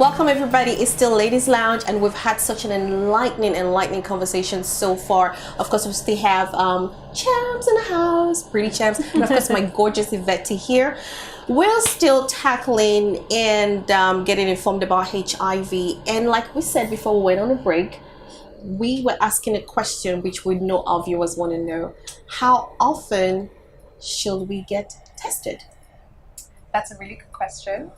Welcome everybody. It's still Ladies Lounge, and we've had such an enlightening conversation so far. Of course, we still have champs in the house, pretty champs, and of course my gorgeous Yvette here. We're still tackling and getting informed about HIV, and like we said before we went on a break, we were asking a question which we know our viewers want to know: how often should we get tested? That's a really good question.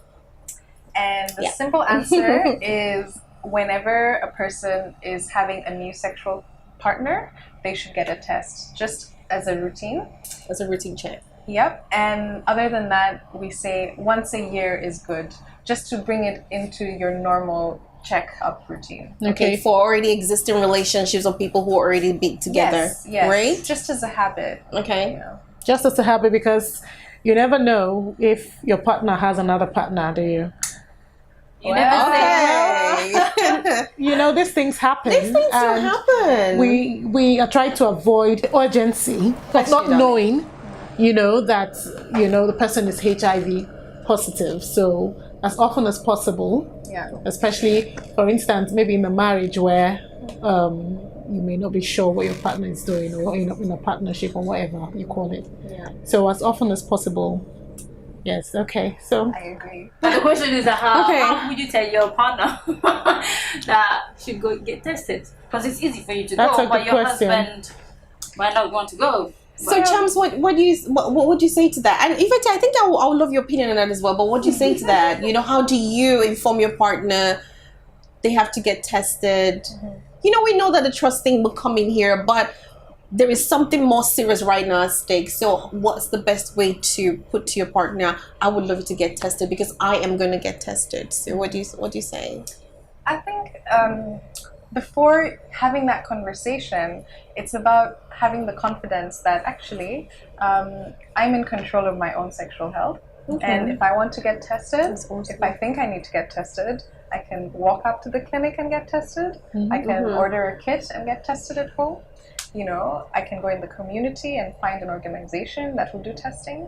And the simple answer is whenever a person is having a new sexual partner, they should get a test, just as a routine. As a routine check. Yep. And other than that, we say once a year is good, just to bring it into your normal check-up routine. Okay, for already existing relationships or people who already be together. Yes. Right? Just as a habit. Okay. You know. Just as a habit, because you never know if your partner has another partner, do you? You never Okay. You know, these things happen. These things do and happen. We are trying to avoid urgency of not knowing, that, the person is HIV positive. So as often as possible, especially, for instance, maybe in a marriage where you may not be sure what your partner is doing, or in a partnership or whatever you call it. Yeah. So as often as possible. Yes, okay, so. I agree. But the question is how would you tell your partner that should go get tested? Because it's easy for you to That's go, a but good your question. husband might not want to go. So, Chams, what would you say to that? And in fact, I think I would love your opinion on that as well. But what do you say to that? How do you inform your partner they have to get tested? Mm-hmm. We know that the trust thing will come in here, but there is something more serious right now at stake. So what's the best way to put to your partner, I would love you to get tested because I am going to get tested? So what do you say? I think before having that conversation, it's about having the confidence that actually I'm in control of my own sexual health. Okay. And if I want to get tested, if I think I need to get tested, I can walk up to the clinic and get tested. Mm-hmm. I can order a kit and get tested at home. I can go in the community and find an organization that will do testing.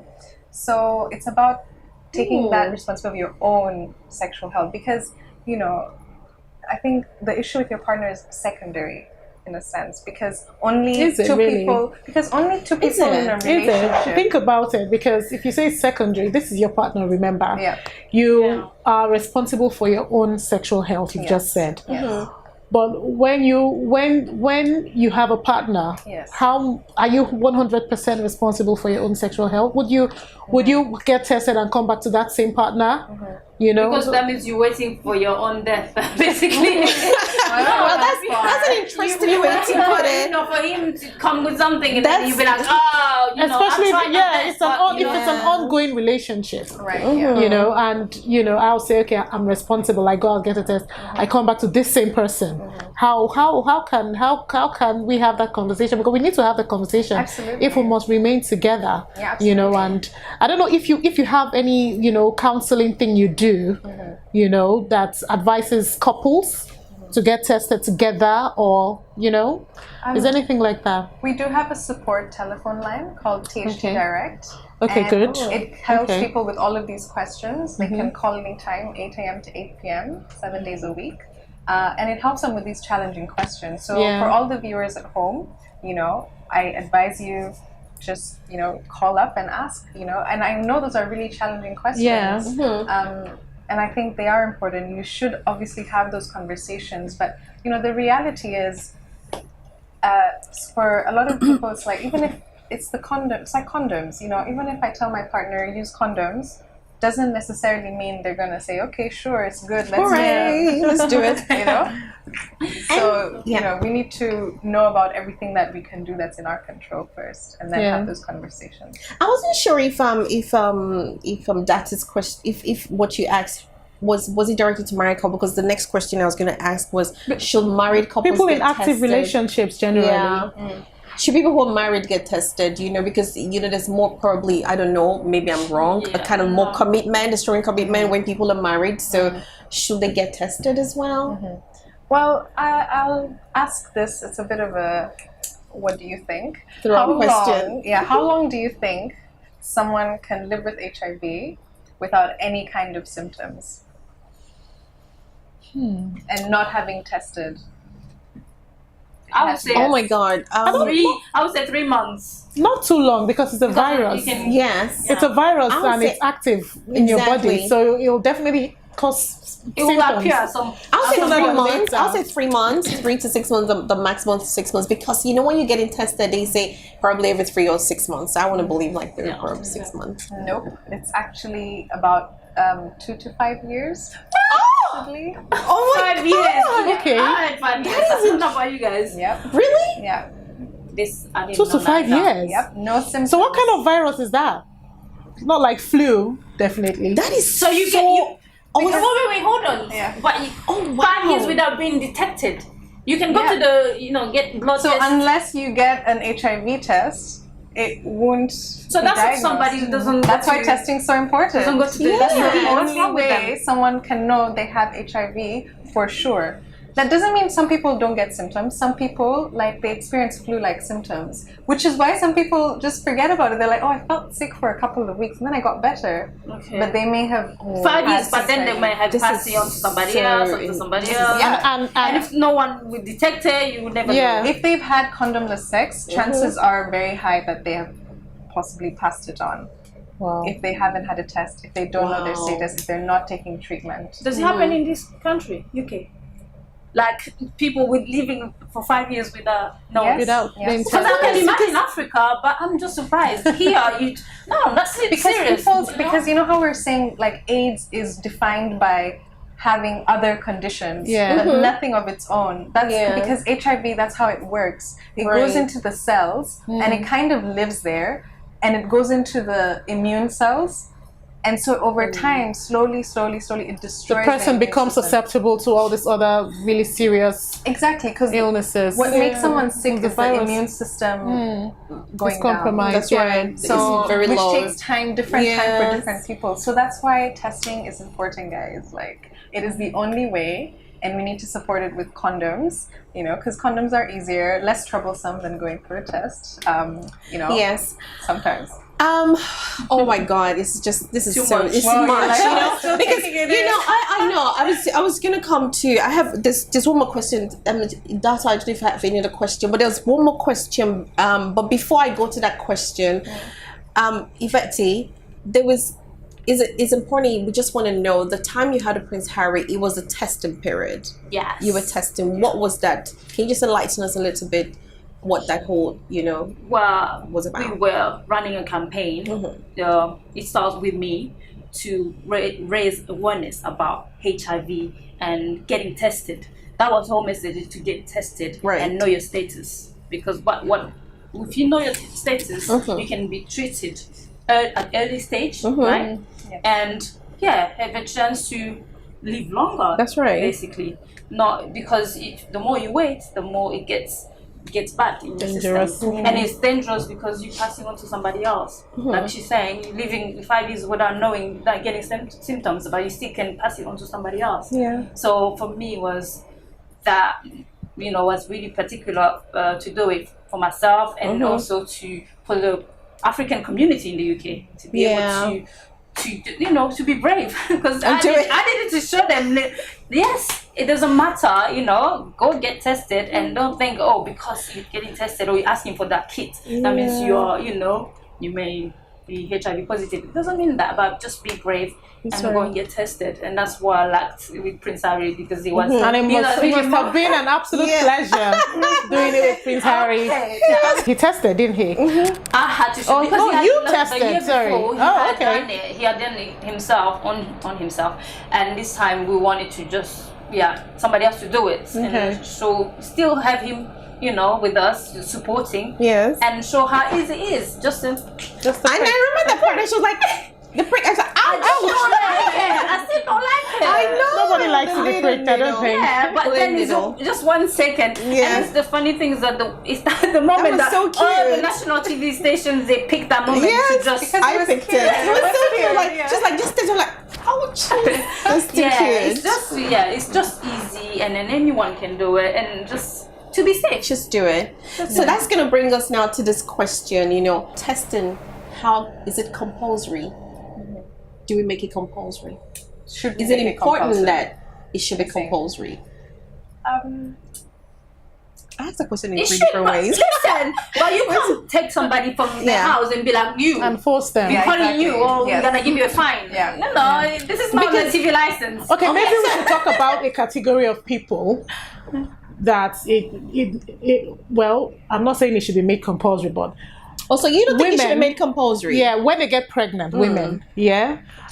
So it's about taking that responsibility of your own sexual health, because, I think the issue with your partner is secondary in a sense, because only two people in a relationship. Think about it, because if you say secondary, this is your partner, remember. Yeah. You are responsible for your own sexual health, you just said. Yes. Mm-hmm. But when you have a partner, how are you 100% responsible for your own sexual health? Would you get tested and come back to that same partner? Mm-hmm. Because that means you're waiting for your own death, basically. Well, that's an interesting way to put it. For him to come with something and then you'll be like, especially if it's an ongoing relationship, right? And I'll say, okay, I'm responsible. I go out, get a test. I come back to this same person. How can we have that conversation? Because we need to have the conversation. Absolutely. If we must remain together. Yeah, and I don't know if you have any counseling thing you do, that advises couples to get tested together, or is anything like that? We do have a support telephone line called THT Direct. Okay, and good. It helps people with all of these questions. They can call anytime, 8 a.m. to 8 p.m., 7 days a week. And it helps them with these challenging questions. So for all the viewers at home, I advise you just, call up and ask, and I know those are really challenging questions. Yeah. Mm-hmm. And I think they are important. You should obviously have those conversations. But, the reality is, for a lot of people, it's like, even if it's it's like condoms, even if I tell my partner, use condoms, doesn't necessarily mean they're going to say, okay, sure, it's good, let's do it, So, we need to know about everything that we can do that's in our control first, and then have those conversations. I wasn't sure if that is question, if what you asked was it directed to married couple, because the next question I was going to ask was, should married couples people get in active tested? Relationships generally? Yeah. Should people who are married get tested? Because there's more, probably, I don't know, maybe I'm wrong, a kind of more commitment, a strong commitment when people are married. So should they get tested as well? Mm-hmm. Well, I'll ask this. It's a bit of a, what do you think? How long do you think someone can live with HIV without any kind of symptoms? and not having tested. I would say Oh my God. I would say 3 months. Not too long because it's a virus. Yes. It's a virus I would and say- it's active in your body, Exactly. so it'll definitely cause It will symptoms. appear some. I'll say After 3 that months. later. I'll say 3 months, 3 to 6 months, the maximum 6 months. Because when you're getting tested, they say probably every 3 or 6 months. I want to believe like they're probably 6 months. Nope, it's actually about 2 to 5 years. Possibly. Oh my 5 years. Okay. I had 5 years. I don't know about you guys. Yep. Really? Yeah. This I didn't 2 know to 5 that. years. Yep. No symptoms. So what kind of virus is that? Not like flu, definitely. That is So you get you. Oh, Because, wait, hold on. Yeah. But wow. 5 years without being detected. You can go Yeah. to the get blood So test. unless you get an HIV test, it won't. So be that's if diagnosed. somebody doesn't. go That's why to- testing is so important. Doesn't go to the That's the what's only wrong with way them? someone can know they have HIV for sure. That doesn't mean some people don't get symptoms. Some people, they experience flu-like symptoms, which is why some people just forget about it. They're like, oh, I felt sick for a couple of weeks and then I got better. Okay. But they may have 5 years, had but then they HIV. might have This passed is it on to somebody so else, or to somebody else. Yeah. And if no one will detect it, you will never know. If they've had condomless sex, chances are very high that they have possibly passed it on. Wow. If they haven't had a test, if they don't know their Wow. status, if they're not taking treatment. Does it happen in this country, UK? Like people with living for 5 years without Yes. Without Yes. being Because I tested. can imagine Africa, but I'm just surprised. Here, that's Because serious. because you know how we're saying AIDS is defined by having other conditions, Yeah. but nothing of its own. That's because HIV. That's how it works. It goes Right. into the cells and it kind of lives there, and it goes into the immune cells, and so over time, slowly, it The destroys. person immune becomes system. susceptible to all these other really serious Exactly, because illnesses. what makes someone sick The is the virus. immune system going It's down. compromised. That's right. So, It's very which low. takes time, different time Yes. for different people. So that's why testing is important, guys. It is the only way, and we need to support it with condoms. Because condoms are easier, less troublesome than going for a test. Yes. Sometimes. Oh my God! This is Too so much. it's Well, much. I'm still Because taking it in. I know. I was gonna come to. I have this one more question. That's why I don't know if I have any other question. But there's one more question. But before I go to that question, Yvette, it's important. We just want to know the time you had a Prince Harry. It was a testing period. Yes. You were testing. What was that? Can you just enlighten us a little bit? What that whole Well, was about? we were running a campaign. It starts with me to raise awareness about HIV and getting tested. That was the whole message, is to get tested and know your status. Because what if you know your status, you can be treated at early stage, right? Yes. And have a chance to live longer. That's right. Basically, not because the more you wait, the more it gets bad in your Dangerous. system. And it's dangerous because you're passing on to somebody else. Like she's saying, you're living 5 years without knowing, like getting symptoms, but you still can pass it on to somebody else. Yeah. So for me was that, was really particular to do it for myself and also for the African community in the UK to be able to be brave, because I needed to show them that, yes, it doesn't matter, go get tested and don't think, because you're getting tested or you're asking for that kit, that means you're, you may be HIV positive. It doesn't mean that, but just be brave and go and get tested. And that's what I liked with Prince Harry, because he was And it must have been an absolute pleasure doing it with Prince Harry. He tested, didn't he? I had to show, because no, he had you done tested, the year sorry. before, he Oh, had okay. done it. He had done it himself on himself, and this time we wanted to just somebody else to do it, and so still have him with us supporting, and show how easy it is. Just And I remember that part. And she was like, the prick. I was like, I don't like it. I still don't like it. I know. Nobody likes to be pricked, I don't think. Yeah, but then it's just 1 second. Yeah. And it's the funny thing is that it's the moment was that so all the cute. national TV stations, they picked that moment to just. I picked it. It was so cute. Just I'm like, ouch. That's too cute. It's just easy, and then anyone can do it, and just to be safe. Just do it. So that's gonna bring us now to this question. Testing. How is it compulsory? Do we make it compulsory? Should Is it important that it should be compulsory? I asked the question in It three should different not. ways. Listen, but you can't take somebody from their house and be like, you, And force them. Yeah. calling exactly. you, or Yes. we're gonna give you a fine. Yeah. No, this is not a TV license. Okay, maybe we should talk about a category of people that well, I'm not saying it should be made compulsory, but Also, you don't think it should be Women- made compulsory? yeah, when they get pregnant, women,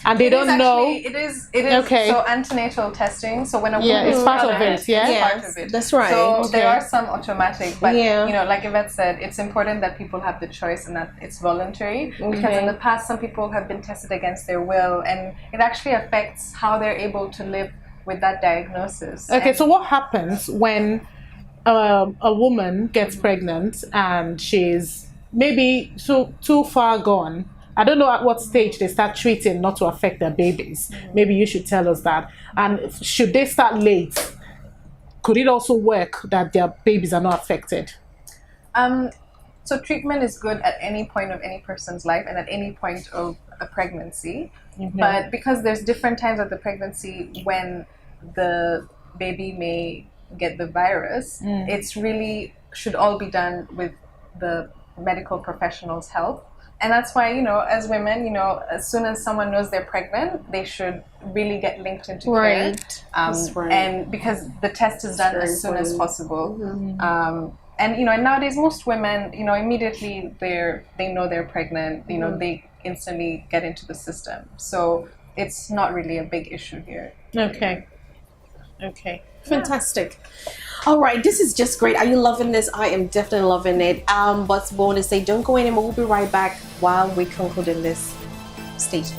and they don't know. It is. Okay. So antenatal testing. So when a woman Yeah, it's is part of pregnant, it, yeah? it's Yes, part of it. that's right. So Okay. there are some automatic, but Yeah. you know, like Yvette said, it's important that people have the choice and that it's voluntary. Because in the past, some people have been tested against their will, and it actually affects how they're able to live with that diagnosis. Okay, And- so what happens when a woman gets pregnant and she's maybe too far gone? I don't know at what stage they start treating not to affect their babies. Maybe you should tell us that. And should they start late? Could it also work that their babies are not affected? So treatment is good at any point of any person's life and at any point of a pregnancy. But because there's different times of the pregnancy when the baby may get the virus, it's really should all be done with the medical professionals' help. And that's why, you know, as women, you know, as soon as someone knows they're pregnant, they should really get linked into care. That's right. And because the test is done as soon as possible. And you know, and nowadays most women, you know, immediately they know they're pregnant, you know, they instantly get into the system. So it's not really a big issue here. Okay. Fantastic. All right, this is just great. Are you loving this? I am definitely loving it. But bonus say, don't go anymore. We'll be right back while we conclude in this station.